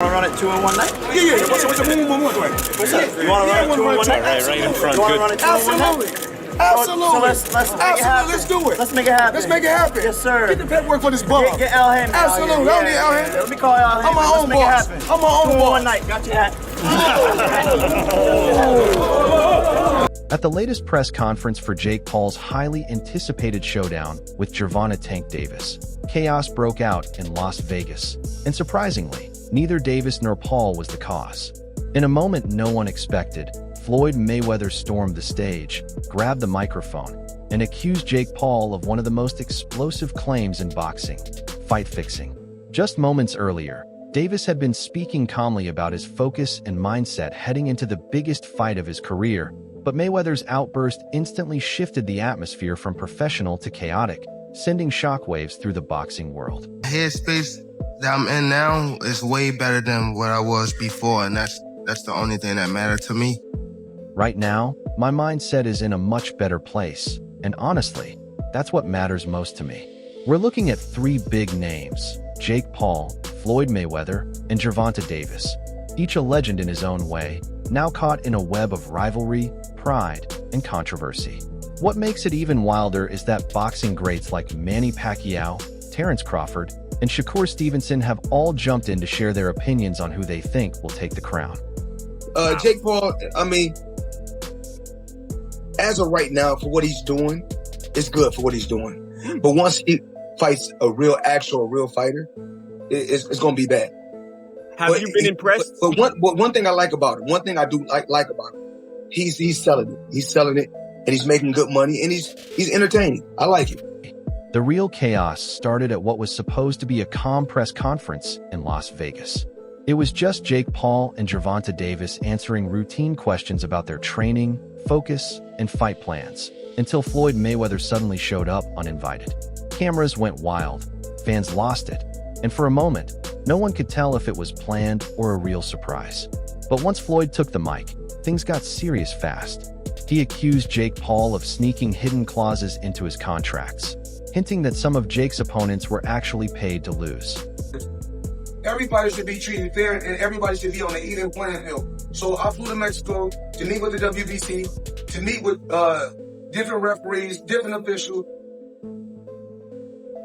to run it 2 in one night? Yeah. What's the one? What's up? You want to run it 2 in one night? Right in front. You want to run it 2 in one night? Absolutely. So let's make it happen. Let's do it. Let's make it happen. Let's make it happen. Yes, sir. Get the paperwork for this bum. Get Al Hammond. Absolutely. I don't need Al Hammond. Let me call Al Hammond. I'm my own boss. I'm my own 2 in boss. one night. Got you hat. At the latest press conference for Jake Paul's highly anticipated showdown with Gervonta "Tank" Davis, chaos broke out in Las Vegas, and surprisingly, neither Davis nor Paul was the cause. In a moment no one expected, Floyd Mayweather stormed the stage, grabbed the microphone, and accused Jake Paul of one of the most explosive claims in boxing: fight fixing. Just moments earlier, Davis had been speaking calmly about his focus and mindset heading into the biggest fight of his career, but Mayweather's outburst instantly shifted the atmosphere from professional to chaotic, sending shockwaves through the boxing world. The headspace that I'm in now is way better than what I was before, and that's the only thing that mattered to me. Right now, my mindset is in a much better place, and honestly, that's what matters most to me. We're looking at 3 big names: Jake Paul, Floyd Mayweather, and GervontaDavis, each a legend in his own way, now caught in a web of rivalry, pride, and controversy. What makes it even wilder is that boxing greats like Manny Pacquiao, Terrence Crawford, and Shakur Stevenson have all jumped in to share their opinions on who they think will take the crown. Jake Paul, I mean, as of right now, for what he's doing, it's good for what he's doing. But once he fights a real fighter, it's going to be bad. Have you been impressed? But one thing I like about him, one thing I do like about him, he's selling it. He's selling it, and he's making good money, and he's entertaining. I like it. The real chaos started at what was supposed to be a calm press conference in Las Vegas. It was just Jake Paul and GervontaDavis answering routine questions about their training, focus, and fight plans, until Floyd Mayweather suddenly showed up uninvited. Cameras went wild, fans lost it, and for a moment, no one could tell if it was planned or a real surprise. But once Floyd took the mic, things got serious fast. He accused Jake Paul of sneaking hidden clauses into his contracts, hinting that some of Jake's opponents were actually paid to lose. Everybody should be treated fair, and everybody should be on an even playing field. So I flew to Mexico to meet with the WBC, to meet with different referees, different officials,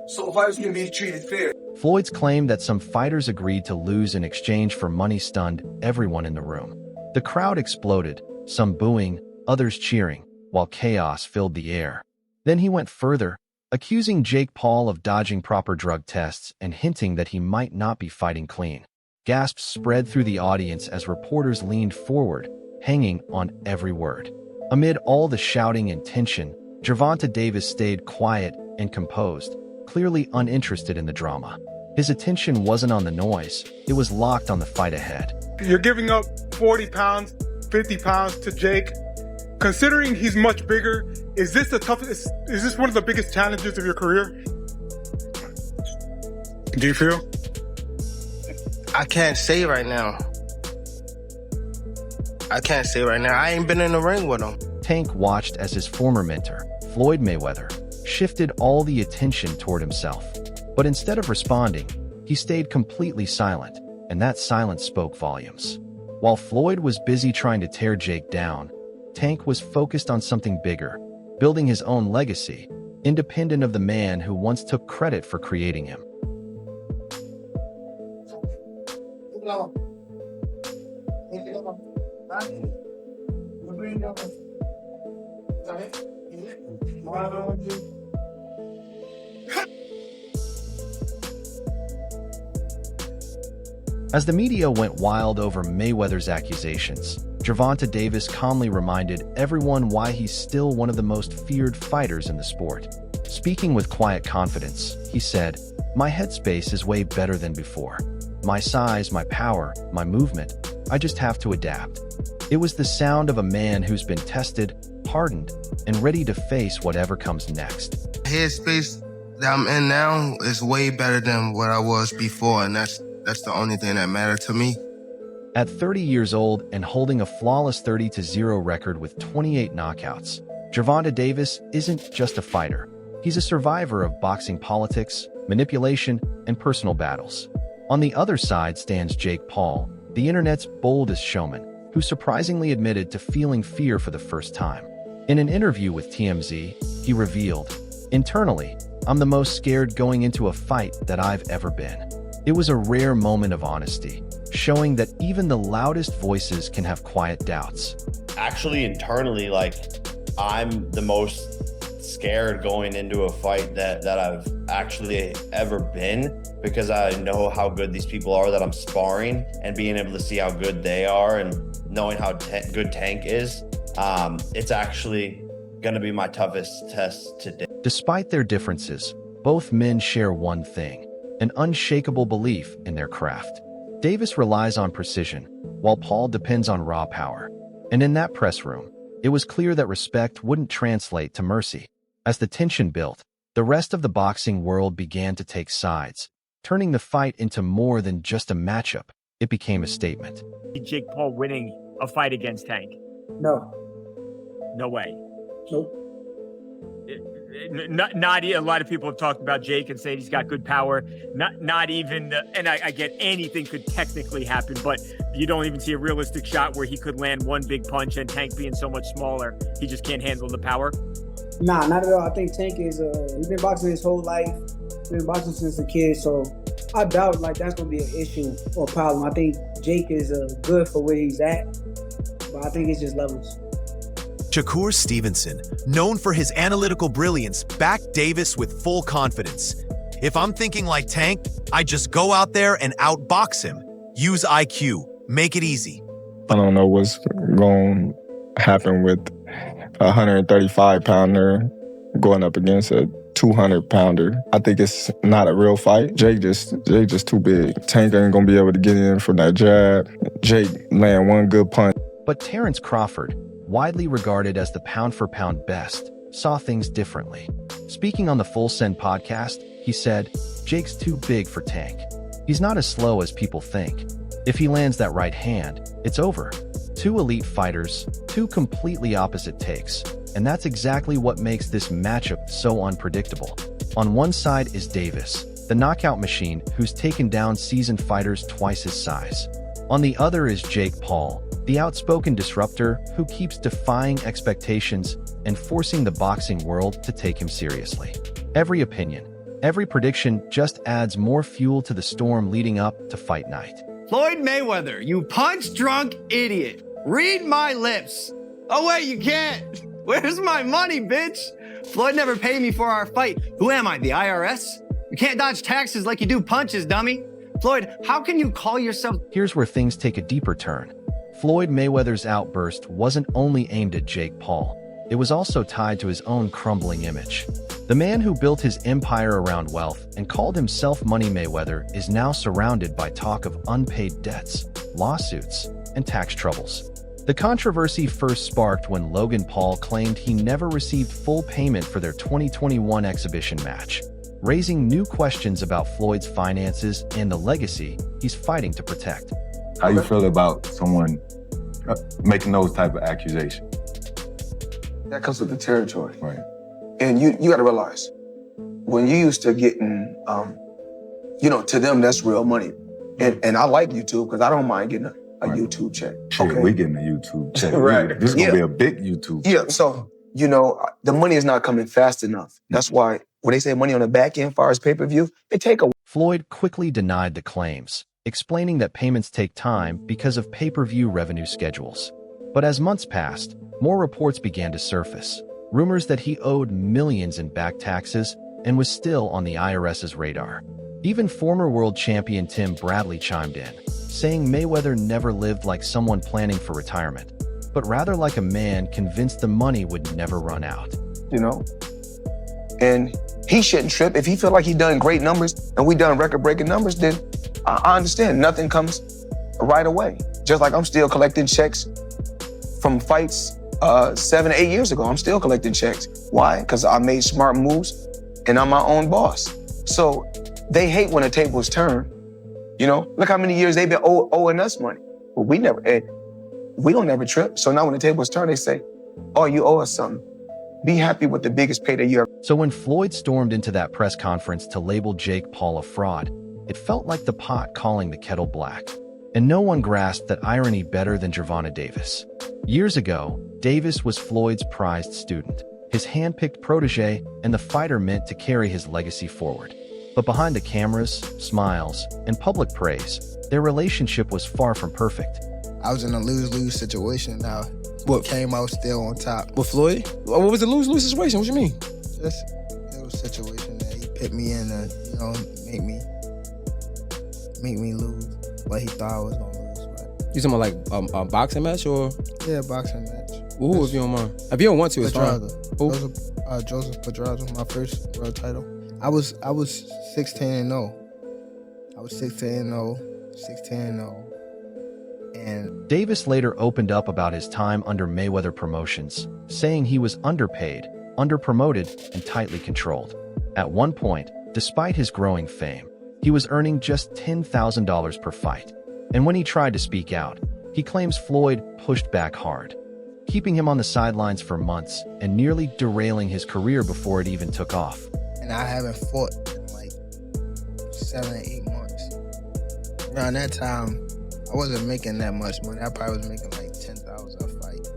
so fighters can be treated fair. Floyd's claim that some fighters agreed to lose in exchange for money stunned everyone in the room. The crowd exploded, some booing, others cheering, while chaos filled the air. Then he went further, accusing Jake Paul of dodging proper drug tests and hinting that he might not be fighting clean. Gasps spread through the audience as reporters leaned forward, hanging on every word. Amid all the shouting and tension, GervontaDavis stayed quiet and composed, clearly uninterested in the drama. His attention wasn't on the noise, it was locked on the fight ahead. You're giving up 40 pounds, 50 pounds to Jake. Considering he's much bigger, is this one of the biggest challenges of your career? Do you feel? I can't say right now. I ain't been in the ring with him. Tank watched as his former mentor, Floyd Mayweather, shifted all the attention toward himself. But instead of responding, he stayed completely silent, and that silence spoke volumes. While Floyd was busy trying to tear Jake down, Tank was focused on something bigger, building his own legacy, independent of the man who once took credit for creating him. As the media went wild over Mayweather's accusations, GervontaDavis calmly reminded everyone why he's still one of the most feared fighters in the sport. Speaking with quiet confidence, he said, "My headspace is way better than before. My size, my power, my movement, I just have to adapt." It was the sound of a man who's been tested, hardened, and ready to face whatever comes next. The headspace that I'm in now is way better than what I was before, and that's the only thing that mattered to me. At 30 years old and holding a flawless 30-0 record with 28 knockouts, GervontaDavis isn't just a fighter. He's a survivor of boxing politics, manipulation, and personal battles. On the other side stands Jake Paul, the internet's boldest showman, who surprisingly admitted to feeling fear for the first time. In an interview with TMZ, he revealed, "Internally, I'm the most scared going into a fight that I've ever been." It was a rare moment of honesty, showing that even the loudest voices can have quiet doubts. Actually, internally, like, I'm the most scared going into a fight that I've actually ever been, because I know how good these people are that I'm sparring, and being able to see how good they are and knowing how good Tank is. It's actually going to be my toughest test today. Despite their differences, both men share one thing: an unshakable belief in their craft. Davis relies on precision, while Paul depends on raw power. And in that press room, it was clear that respect wouldn't translate to mercy. As the tension built, the rest of the boxing world began to take sides, turning the fight into more than just a matchup. It became a statement. Jake Paul winning a fight against Tank? No. No way. Nope. Not a lot of people have talked about Jake and saying he's got good power. Not even, and I get anything could technically happen, but you don't even see a realistic shot where he could land one big punch, and Tank being so much smaller, he just can't handle the power. Nah, not at all. I think Tank is, he's been boxing his whole life. He's been boxing since a kid, so I doubt like that's going to be an issue or a problem. I think Jake is good for where he's at, but I think it's just levels. Shakur Stevenson, known for his analytical brilliance, backed Davis with full confidence. "If I'm thinking like Tank, I just go out there and outbox him. Use IQ. Make it easy." I don't know what's going to happen with a 135-pounder going up against a 200-pounder. I think it's not a real fight. Jake just too big. Tank ain't going to be able to get in from that jab. Jake land one good punch. But Terrence Crawford, widely regarded as the pound-for-pound best, saw things differently. Speaking on the Full Send podcast, he said, "Jake's too big for Tank. He's not as slow as people think. If he lands that right hand, it's over." Two elite fighters, two completely opposite takes, and that's exactly what makes this matchup so unpredictable. On one side is Davis, the knockout machine who's taken down seasoned fighters twice his size. On the other is Jake Paul, the outspoken disruptor who keeps defying expectations and forcing the boxing world to take him seriously. Every opinion, every prediction just adds more fuel to the storm leading up to fight night. Floyd Mayweather, you punch-drunk idiot. Read my lips. Oh, wait, you can't. Where's my money, bitch? Floyd never paid me for our fight. Who am I, the IRS? You can't dodge taxes like you do punches, dummy. Floyd, how can you call yourself... Here's where things take a deeper turn. Floyd Mayweather's outburst wasn't only aimed at Jake Paul. It was also tied to his own crumbling image. The man who built his empire around wealth and called himself Money Mayweather is now surrounded by talk of unpaid debts, lawsuits, and tax troubles. The controversy first sparked when Logan Paul claimed he never received full payment for their 2021 exhibition match, raising new questions about Floyd's finances and the legacy he's fighting to protect. How you feel about someone making those type of accusations? That comes with the territory. Right. And you got to realize, when you used to getting, to them, that's real money. And I like YouTube because I don't mind getting a YouTube check. Okay. We getting a YouTube check. Right. This is going to be a big YouTube check. Yeah, so, the money is not coming fast enough. That's why when they say money on the back end, as far as pay-per-view, it take a... Floyd quickly denied the claims, explaining that payments take time because of pay-per-view revenue schedules. But as months passed, more reports began to surface. Rumors that he owed millions in back taxes and was still on the IRS's radar. Even former world champion Tim Bradley chimed in, saying Mayweather never lived like someone planning for retirement, but rather like a man convinced the money would never run out. And he shouldn't trip. If he feel like he done great numbers and we done record-breaking numbers, then I understand. Nothing comes right away. Just like I'm still collecting checks from fights 7 or 8 years ago. I'm still collecting checks. Why? Because I made smart moves and I'm my own boss. So they hate when the tables turn. Look how many years they've been owing us money. But we don't never trip. So now when the tables turn, they say, "Oh, you owe us something. Be happy with the biggest payday you ever." So when Floyd stormed into that press conference to label Jake Paul a fraud, it felt like the pot calling the kettle black. And no one grasped that irony better than GervontaDavis. Years ago, Davis was Floyd's prized student, his hand-picked protege, and the fighter meant to carry his legacy forward. But behind the cameras, smiles, and public praise, their relationship was far from perfect. I was in a lose-lose situation now. What came out still on top? With Floyd? What was the lose-lose situation? What you mean? Just it was a situation that he put me in to, make me lose what he thought I was gonna lose. But You talking about like a boxing match or? yeah, boxing match. Ooh, if you don't mind. If you don't want to, it's fine. Pedraza. Joseph Pedraza, my first world title. I was 16-0. I was 16-0. And Davis later opened up about his time under Mayweather Promotions, saying he was underpaid, underpromoted, and tightly controlled. At one point, despite his growing fame, he was earning just $10,000 per fight. And when he tried to speak out, he claims Floyd pushed back hard, keeping him on the sidelines for months and nearly derailing his career before it even took off. and I haven't fought in like 7 or 8 months. Around that time, I wasn't making that much money. I probably was making like $10,000 a fight.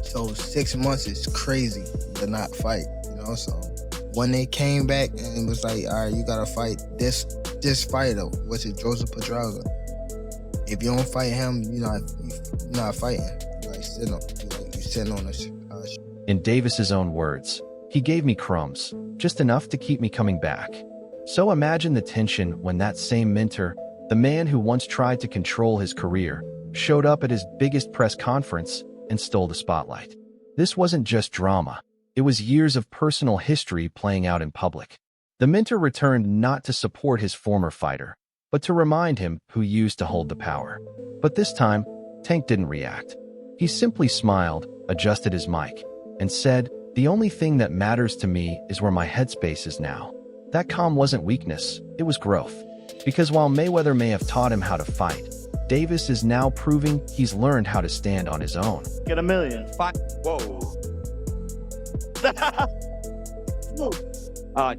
So 6 months is crazy to not fight, you know. So when they came back and it was like, all right, you gotta fight this fighter, which is Joseph Pedraza. If you don't fight him, you're not fighting. You're like sitting on the In Davis's own words, he gave me crumbs, just enough to keep me coming back. So imagine the tension when that same mentor, the man who once tried to control his career, showed up at his biggest press conference and stole the spotlight. This wasn't just drama. It was years of personal history playing out in public. The mentor returned not to support his former fighter, but to remind him who used to hold the power. But this time, Tank didn't react. He simply smiled, adjusted his mic, and said, "The only thing that matters to me is where my headspace is now." That calm wasn't weakness, it was growth. Because while Mayweather may have taught him how to fight, Davis is now proving he's learned how to stand on his own. Get $1 million. Whoa.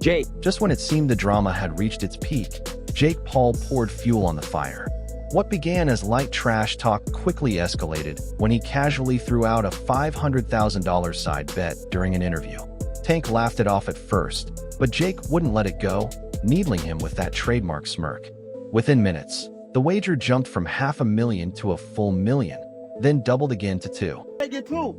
Jake. Just when it seemed the drama had reached its peak, Jake Paul poured fuel on the fire. What began as light trash talk quickly escalated when he casually threw out a $500,000 side bet during an interview. Tank laughed it off at first, but Jake wouldn't let it go, needling him with that trademark smirk. Within minutes, the wager jumped from $500,000 to a full $1 million, then doubled again to $2 million. Take it too.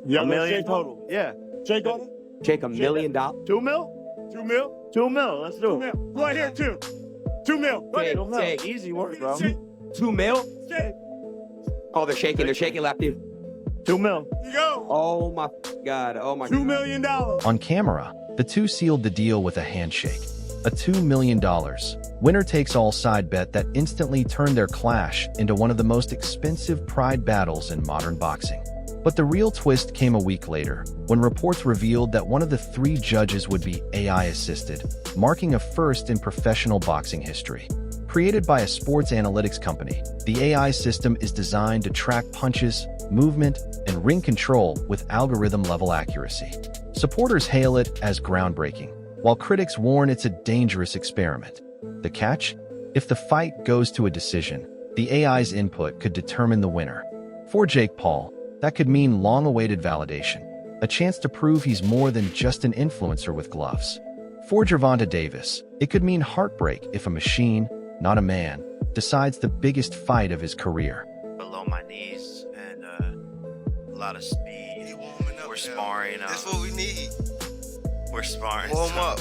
Yeah, $1 million total. Yeah. Jake on it? Jake, $1 million. $2 mil? $2 mil? $2 mil. Let's do it. Right here, $2 mil. Right here. Jake. Easy work, bro. $2 mil? Oh, they're shaking, lefty. $2 mil. You go. Oh my God. Oh my God. $2 million. On camera, the two sealed the deal with a handshake. A $2 million winner-takes-all side bet that instantly turned their clash into one of the most expensive pride battles in modern boxing. But the real twist came a week later, when reports revealed that one of the 3 judges would be AI-assisted, marking a first in professional boxing history. Created by a sports analytics company, the AI system is designed to track punches, movement, and ring control with algorithm-level accuracy. Supporters hail it as groundbreaking, while critics warn it's a dangerous experiment. The catch? If the fight goes to a decision, the AI's input could determine the winner. For Jake Paul, that could mean long-awaited validation, a chance to prove he's more than just an influencer with gloves. For GervontaDavis, it could mean heartbreak if a machine, not a man, decides the biggest fight of his career. Below my knees and a lot of speed. We're sparring. That's what we need. We're sparring. Warm up.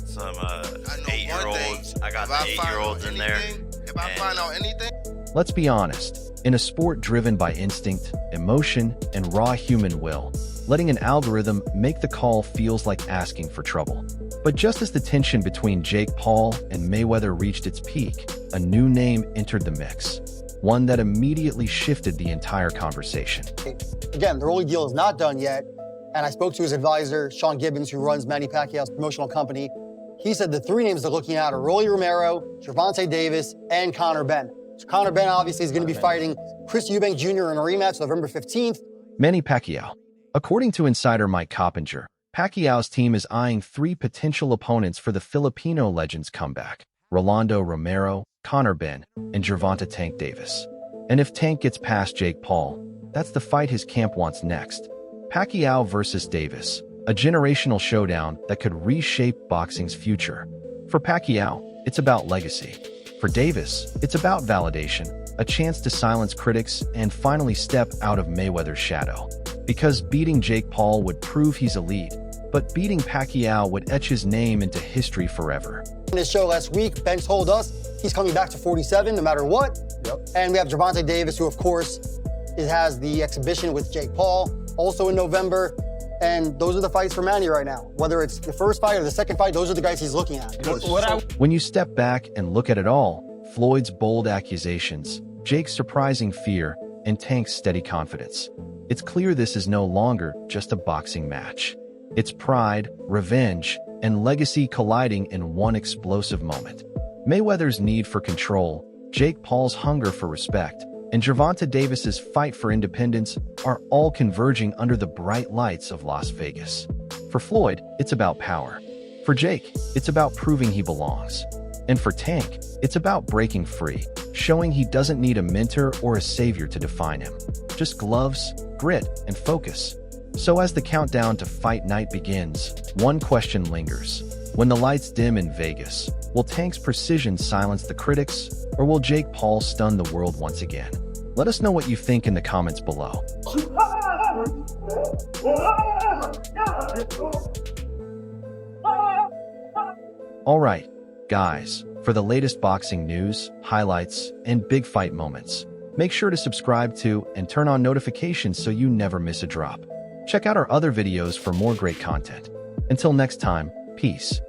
Some 8-year-olds. I got the 8-year-olds in there. If I find out anything. Let's be honest, in a sport driven by instinct, emotion, and raw human will, letting an algorithm make the call feels like asking for trouble. But just as the tension between Jake Paul and Mayweather reached its peak, a new name entered the mix, one that immediately shifted the entire conversation. Again, the Rolly deal is not done yet, and I spoke to his advisor, Sean Gibbons, who runs Manny Pacquiao's promotional company. He said the 3 names they're looking at are Rolly Romero, GervontaDavis, and Conor Benn. So Conor Benn obviously is going to be fighting Chris Eubank Jr. in a rematch November 15th. Manny Pacquiao. According to insider Mike Coppinger, Pacquiao's team is eyeing 3 potential opponents for the Filipino legend's comeback: Rolando Romero, Conor Benn, and Gervonta Tank Davis. And if Tank gets past Jake Paul, that's the fight his camp wants next. Pacquiao versus Davis, a generational showdown that could reshape boxing's future. For Pacquiao, it's about legacy. For Davis, it's about validation, a chance to silence critics and finally step out of Mayweather's shadow. Because beating Jake Paul would prove he's elite, but beating Pacquiao would etch his name into history forever. In his show last week, Ben told us he's coming back to 47 no matter what. And we have Gervonta Davis, who of course has the exhibition with Jake Paul, also in November. And those are the fights for Manny right now. Whether it's the first fight or the second fight, those are the guys he's looking at. When you step back and look at it all, Floyd's bold accusations, Jake's surprising fear, and Tank's steady confidence, it's clear this is no longer just a boxing match. It's pride, revenge, and legacy colliding in one explosive moment. Mayweather's need for control, Jake Paul's hunger for respect, and Gervonta Davis's fight for independence are all converging under the bright lights of Las Vegas. For Floyd, it's about power. For Jake, it's about proving he belongs. And for Tank, it's about breaking free, showing he doesn't need a mentor or a savior to define him. Just gloves, grit, and focus. So as the countdown to fight night begins, one question lingers. When the lights dim in Vegas, will Tank's precision silence the critics, or will Jake Paul stun the world once again? Let us know what you think in the comments below. Alright, guys, for the latest boxing news, highlights, and big fight moments, make sure to subscribe to and turn on notifications so you never miss a drop. Check out our other videos for more great content. Until next time, peace.